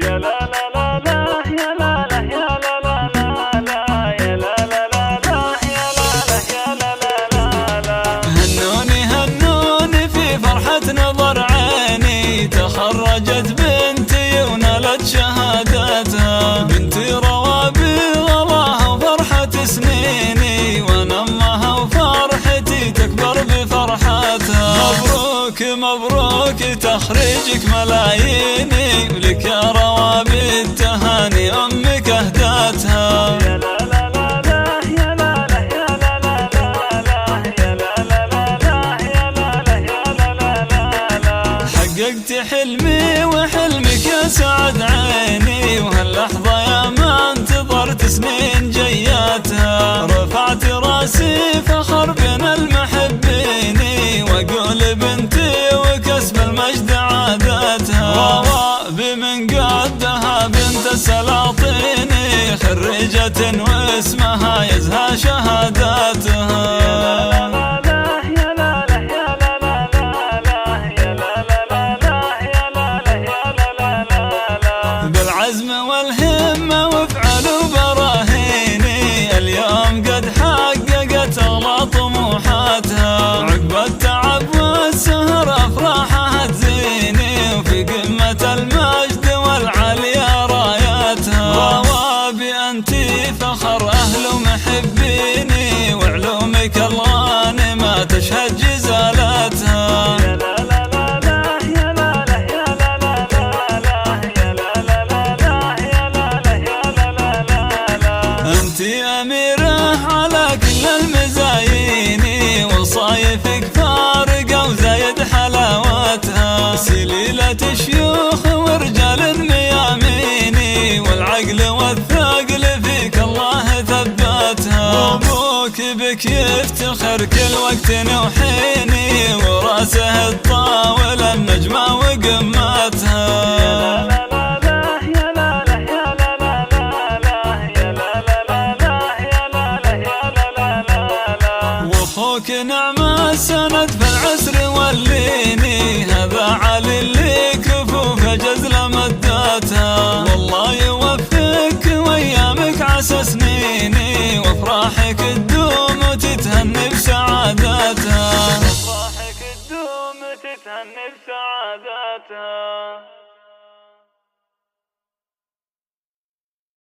يا لا لا لا لا يا لا لا يا لا لا لا لا يا لا لا لا لا يا لا لا يا لا لا لا لا. هنوني هنوني في فرحة نظر عيني، تخرجت بنتي ونالت شهادتها، بنتي روابي غلاها وفرحة سنيني، وانا امها وفرحتي تكبر بفرحتها. مبروك مبروك تخريجك ملاييني، ولك يا روابي التهاني امك اهدتها. يا لا لا لا لا يا لا لا يا لا لا لا لا يا لا لا لا لا يا لا لا يا لا لا لا لا. حققت حلمي وحلمك يا سعد عيني، وهاللحظة يا ما انتظرت سنين جياتها، رفعت راسي فخر بين المحبين، واقول بنتي وكسب المجد عادتها. روابي من قدها بنت السلاطين، خريجة واسمها يزهى شهاداتها. بالعزم والهمة وفعل وبراهيني، اليوم قد حققت أغلى طموحاتها، عقب التعب والسهر أفراحها تزيني، وفي قمة المجد والعليا راياتها. روابي أنتي فخر أهل ومحبيني، وعلومك الغانمة تشهد جزالاتها. انتي أميرة على كل المزايين، وصايفك فارقة وزايد حلاوتها، سليلة شيوخ ورجال مياميني، والعقل والثقل فيك الله ثبتها. أبوك بك يفتخر كل وقت وحيني، وراسه الطاول النجمة وقمتها. واخوك نعمة سند في العسر والليني، هذا علي اللي كفوفه جزله مدتها، والله يوفقك وايامك عسى سنيني، وافراحك تدوم وتتهني بسعادتها. افراحك تدوم وتتهني بسعادتها.